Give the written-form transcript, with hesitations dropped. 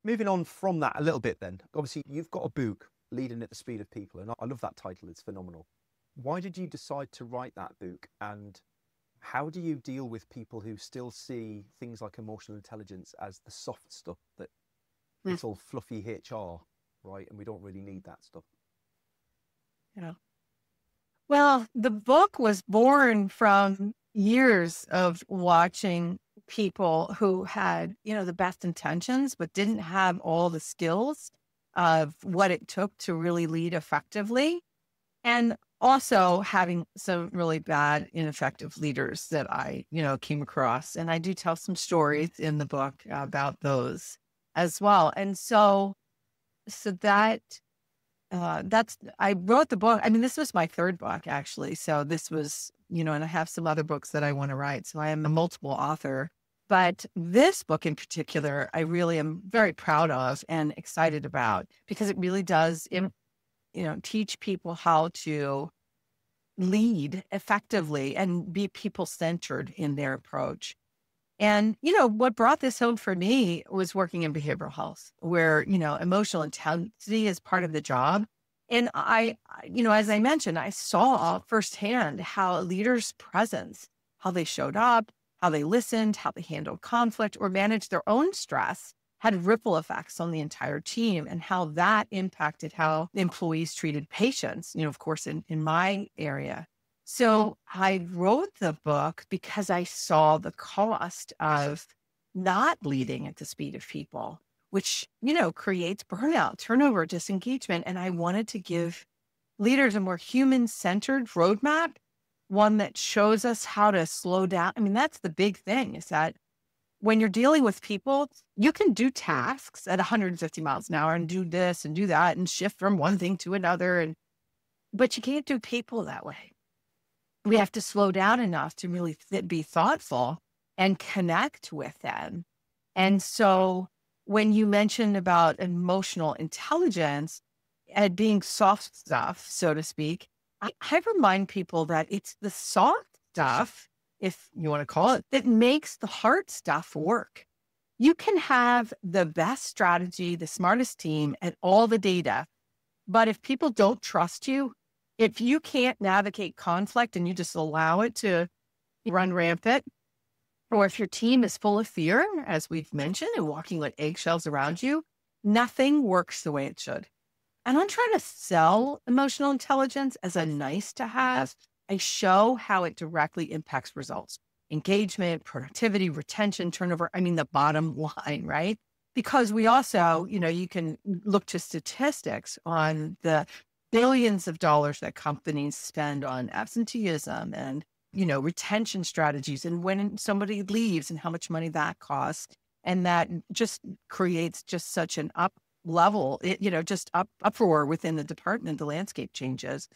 moving on from that a little bit then, obviously you've got a book, Leading at the Speed of People, and I love that title, it's phenomenal. Why did you decide to write that book, and how do you deal with people who still see things like emotional intelligence as the soft stuff, that it's all fluffy HR, right? And we don't really need that stuff. Yeah. Well, the book was born from years of watching people who had, the best intentions, but didn't have all the skills of what it took to really lead effectively. And also having some really bad, ineffective leaders that I, came across. And I do tell some stories in the book about those as well. And so I wrote the book. I mean, this was my third book, actually. So this was, and I have some other books that I want to write. So I am a multiple author. But this book in particular, I really am very proud of and excited about, because it really does, teach people how to lead effectively and be people-centered in their approach. And, what brought this home for me was working in behavioral health, where, emotional intensity is part of the job. And as I mentioned, I saw firsthand how leaders' presence, how they showed up, how they listened, how they handled conflict or managed their own stress, had ripple effects on the entire team, and how that impacted how employees treated patients, of course, in my area. So I wrote the book because I saw the cost of not leading at the speed of people, which, creates burnout, turnover, disengagement. And I wanted to give leaders a more human-centered roadmap, one that shows us how to slow down. I mean, that's the big thing, is that when you're dealing with people, you can do tasks at 150 miles an hour and do this and do that and shift from one thing to another. But you can't do people that way. We have to slow down enough to really be thoughtful and connect with them. And so when you mentioned about emotional intelligence and being soft stuff, so to speak, I remind people that it's the soft stuff, if you want to call it, that makes the hard stuff work. You can have the best strategy, the smartest team, and all the data. But if people don't trust you, if you can't navigate conflict and you just allow it to run rampant, or if your team is full of fear, as we've mentioned, and walking like eggshells around you, nothing works the way it should. And I'm trying to sell emotional intelligence as a nice to have. I show how it directly impacts results, engagement, productivity, retention, turnover. I mean, the bottom line, right? Because we also, you can look to statistics on the billions of dollars that companies spend on absenteeism and, retention strategies, and when somebody leaves and how much money that costs. And that just creates just such an up level, just uproar within the department. The landscape changes.